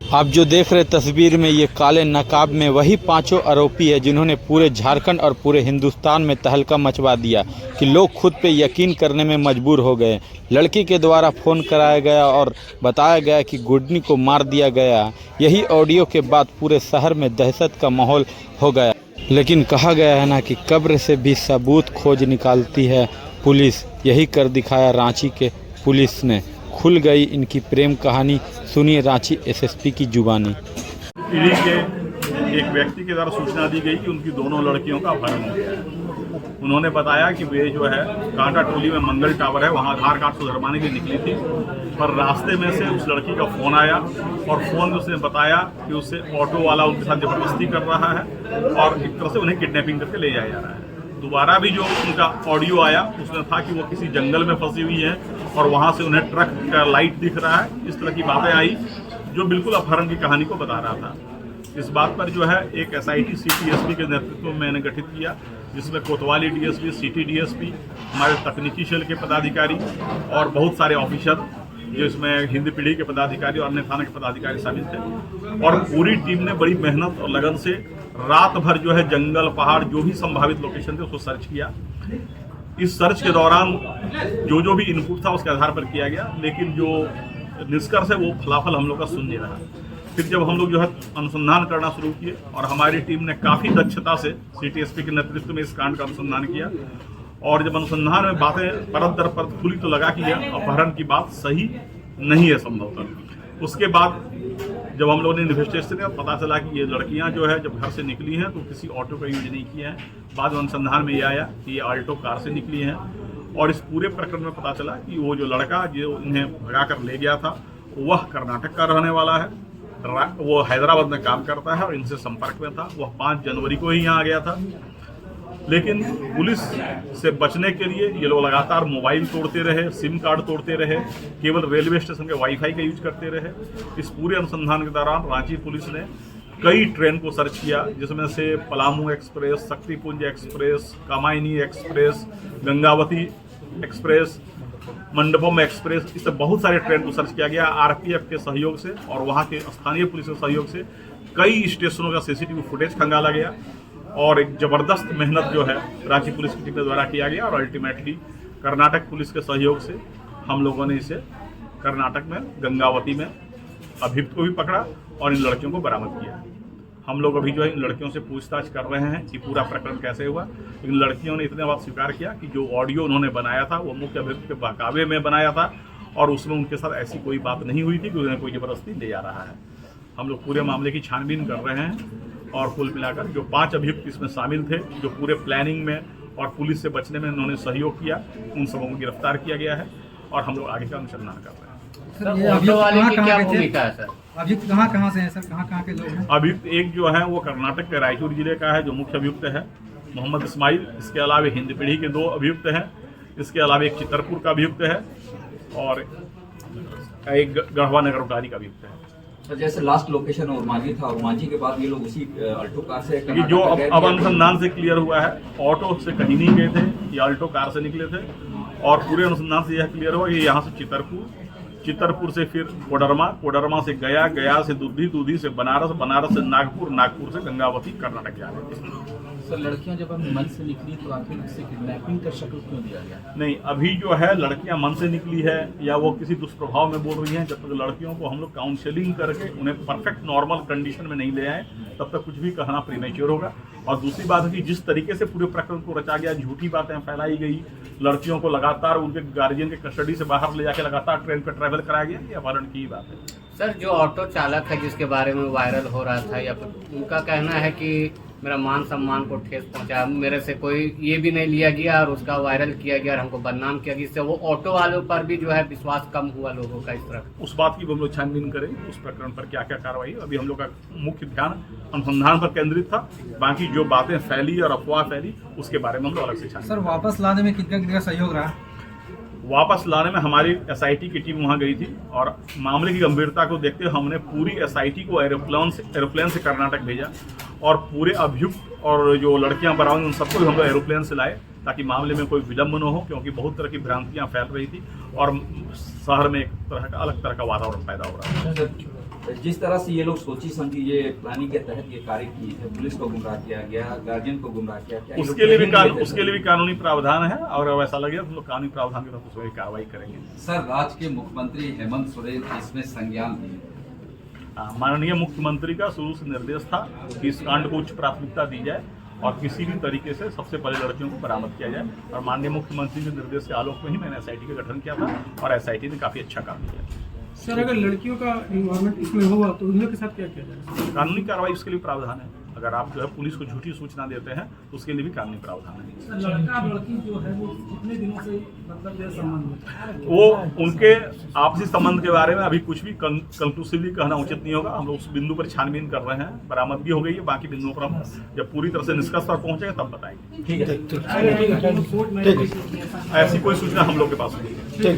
आप जो देख रहे तस्वीर में ये काले नकाब में वही पांचों आरोपी है जिन्होंने पूरे झारखंड और पूरे हिंदुस्तान में तहलका मचवा दिया कि लोग खुद पे यकीन करने में मजबूर हो गए। लड़की के द्वारा फ़ोन कराया गया और बताया गया कि गुडनी को मार दिया गया। यही ऑडियो के बाद पूरे शहर में दहशत का माहौल हो गया। लेकिन कहा गया है ना कि कब्र से भी सबूत खोज निकालती है पुलिस। यही कर दिखाया रांची के पुलिस ने। खुल गई इनकी प्रेम कहानी। सुनिए रांची एसएसपी की जुबानी। पीढ़ी के एक व्यक्ति के द्वारा सूचना दी गई कि उनकी दोनों लड़कियों का अपहरण हो गया है। उन्होंने बताया कि वे जो है कांटा टोली में मंगल टावर है, वहाँ आधार कार्ड सुधरवाने के लिए निकली थी, पर रास्ते में से उस लड़की का फ़ोन आया और फ़ोन में उसने बताया कि उससे ऑटो वाला उनके साथ ज़बरदस्ती कर रहा है और एक तरह से उन्हें किडनैपिंग करके ले जाया जा रहा है। दोबारा भी जो उनका ऑडियो आया उसमें था कि वो किसी जंगल में फंसी हुई है और वहाँ से उन्हें ट्रक का लाइट दिख रहा है। इस तरह की बातें आई जो बिल्कुल अपहरण की कहानी को बता रहा था। इस बात पर जो है एक एसआईटी सिटी एसपी के नेतृत्व में मैंने गठित किया, जिसमें कोतवाली डीएसपी, सिटी डीएसपी, हमारे तकनीकी सेल के पदाधिकारी और बहुत सारे ऑफिसर, जिसमें हिंदी पीढ़ी के पदाधिकारी और अन्य थाना के पदाधिकारी शामिल थे। और पूरी टीम ने बड़ी मेहनत और लगन से रात भर जो है जंगल, पहाड़, जो भी संभावित लोकेशन थे उसको सर्च किया। इस सर्च के दौरान जो भी इनपुट था उसके आधार पर किया गया, लेकिन जो निष्कर्ष है वो फलाफल हम लोग का सुन नहीं रहा। फिर जब हम लोग जो है अनुसंधान करना शुरू किए और हमारी टीम ने काफ़ी दक्षता से सिटी एसपी के नेतृत्व में इस कांड का अनुसंधान किया, और जब अनुसंधान में बातें परत दर परत खुली तो लगा कि यह अपहरण की बात सही नहीं है संभवतः। उसके बाद जब हम लोगों ने इन्वेस्टिगेशन किया पता चला कि ये लड़कियां जो है जब घर से निकली हैं तो किसी ऑटो का यूज नहीं किया है। बाद में अनुसंधान में ये आया कि ये आल्टो कार से निकली हैं, और इस पूरे प्रकरण में पता चला कि वो जो लड़का जो इन्हें भगा कर ले गया था वह कर्नाटक का रहने वाला है। वो हैदराबाद में काम करता है और इनसे संपर्क में था। वह 5 जनवरी को ही यहाँ आ गया था, लेकिन पुलिस से बचने के लिए ये लोग लगातार मोबाइल तोड़ते रहे, सिम कार्ड तोड़ते रहे, केवल रेलवे स्टेशन के वाईफाई का यूज करते रहे। इस पूरे अनुसंधान के दौरान रांची पुलिस ने कई ट्रेन को सर्च किया, जिसमें से Palamu express, Shaktipunj express, Kamayani express, Gangavati express, Mandapam express, इससे बहुत सारे ट्रेन को सर्च किया गया। आरपीएफ के सहयोग से और वहाँ के स्थानीय पुलिस के सहयोग से कई स्टेशनों का सीसीटीवी फुटेज खंगाला गया, और एक ज़बरदस्त मेहनत जो है रांची पुलिस की टीम के द्वारा किया गया, और अल्टीमेटली कर्नाटक पुलिस के सहयोग से हम लोगों ने इसे कर्नाटक में गंगावती में अभियुक्त को भी पकड़ा और इन लड़कियों को बरामद किया। हम लोग अभी जो है इन लड़कियों से पूछताछ कर रहे हैं कि पूरा प्रकरण कैसे हुआ। इन लड़कियों ने इतने बात स्वीकार किया कि जो ऑडियो उन्होंने बनाया था वो मुख्य अभियुक्त के बहकावे में बनाया था, और उसमें उनके साथ ऐसी कोई बात नहीं हुई थी कि उन्हें कोई ज़बरदस्ती ले जा रहा है। हम लोग पूरे मामले की छानबीन कर रहे हैं, और कुल मिलाकर जो 5 अभियुक्त इसमें शामिल थे, जो पूरे प्लानिंग में और पुलिस से बचने में उन्होंने सहयोग किया, उन सबों को गिरफ्तार किया गया है और हम लोग आगे का अनुसंधान कर रहे हैं। सर, ये अभियुक्त कहाँ से हैं सर? कहाँ के लोग हैं? अभियुक्त एक जो है वो कर्नाटक के रायचूर जिले का है, जो मुख्य अभियुक्त है मोहम्मद इस्माइल। इसके अलावा हिंद पीढ़ी के 2 अभियुक्त हैं। इसके अलावा एक चितरपुर का अभियुक्त है और एक गढ़वा नगर उटारी का अभियुक्त है। जैसे लास्ट लोकेशन उरमांझी था, उरमांझी के बाद ये लोग उसी अल्टो कार से जो अब अनुसंधान से क्लियर हुआ है, ऑटो से कहीं नहीं गए थे, ये अल्टो कार से निकले थे। और पूरे अनुसंधान से यह क्लियर हुआ कि यहाँ से चितरपुर से फिर कोडरमा से गया से दूधी से बनारस से नागपुर से गंगावती कर्नाटक जा रहे थे। सर, लड़कियां जब मन से निकली तो आखिर उससे किडनैपिंग का शक्ल क्यों दिया गया? नहीं, अभी जो है लड़कियां मन से निकली है या वो किसी दुष्प्रभाव में बोल रही हैं, जब तक लड़कियों को हम लोग काउंसलिंग करके उन्हें परफेक्ट नॉर्मल कंडीशन में नहीं ले आए तब तक कुछ भी कहना प्रीमेच्योर होगा। और दूसरी बात है कि जिस तरीके से पूरे प्रकरण को रचा गया, झूठी बातें फैलाई गई, लड़कियों को लगातार उनके गार्जियन के कस्टडी से बाहर ले जाकर लगातार ट्रेन पर ट्रैवल कराया गया, ये अपहरण की ही बात है। सर, जो ऑटो चालक है जिसके बारे में वायरल हो रहा था, या फिर उनका कहना है कि मेरा मान सम्मान को ठेस पहुंचा, मेरे से कोई ये भी नहीं लिया गया और उसका वायरल किया गया और हमको बदनाम किया गया, इससे वो ऑटो वालों पर भी जो है विश्वास कम हुआ लोगों का। इस तरह उस बात की हम लोग छानबीन करें, उस प्रकरण पर क्या क्या कार्रवाई। अभी हम लोग का मुख्य ध्यान अनुसंधान पर केंद्रित था, बाकी जो बातें फैली और अफवाह फैली उसके बारे में हम लोग अलग से छानबीन। सर, वापस लाने में कितना सहयोग रहा? वापस लाने में हमारी एसआईटी की टीम वहां गई थी, और मामले की गंभीरता को देखते हुए हमने पूरी एसआईटी को एरोप्लेन से कर्नाटक भेजा, और पूरे अभियुक्त और जो लड़कियां बरामद उन सबको भी हम लोग एरोप्लेन से लाए, ताकि मामले में कोई विलंब न हो, क्योंकि बहुत तरह की भ्रांतियां फैल रही थी और शहर में एक तरह का अलग तरह का वातावरण पैदा हो रहा है। जिस तरह से ये लोग सोची समझी ये प्लानिंग के तहत ये कार्य की है, पुलिस को गुमराह किया गया, गार्जियन को गुमराह किया गया, उसके लिए भी कानूनी प्रावधान है, और वैसा लगे तो लोग कानूनी प्रावधान के तहत उसमें कार्रवाई करेंगे। सर, राज्य के मुख्यमंत्री हेमंत सोरेन इसमें संज्ञान लिए। माननीय मुख्यमंत्री का शुरू से निर्देश था कि इस कांड को उच्च प्राथमिकता दी जाए और किसी भी तरीके से सबसे पहले लड़कियों को बरामद किया जाए, और माननीय मुख्यमंत्री के निर्देश के आलोक में ही मैंने एसआईटी का गठन किया था और एसआईटी ने काफी अच्छा काम किया। सर, अगर लड़कियों का इन्वॉल्वमेंट इसमें हुआ तो उन लोग के साथ क्या किया जाए? कानूनी कार्रवाई उसके लिए प्रावधान है। अगर आप जो है पुलिस को झूठी सूचना देते हैं तो उसके लिए भी कानूनी प्रावधान है। लड़का लड़की जो है वो कितने दिनों से मतलब ये संबंध वो उनके आपसी संबंध के बारे में अभी कुछ भी कंक्लूसिवली कहना उचित नहीं होगा। हम लोग उस बिंदु पर छानबीन कर रहे हैं, बरामदगी हो गई है, बाकी बिंदुओं पर हम जब पूरी तरह से निष्कर्ष पर पहुंचेंगे तब बताएंगे। कोर्ट में ऐसी कोई सूचना हम लोग के पास नहीं है।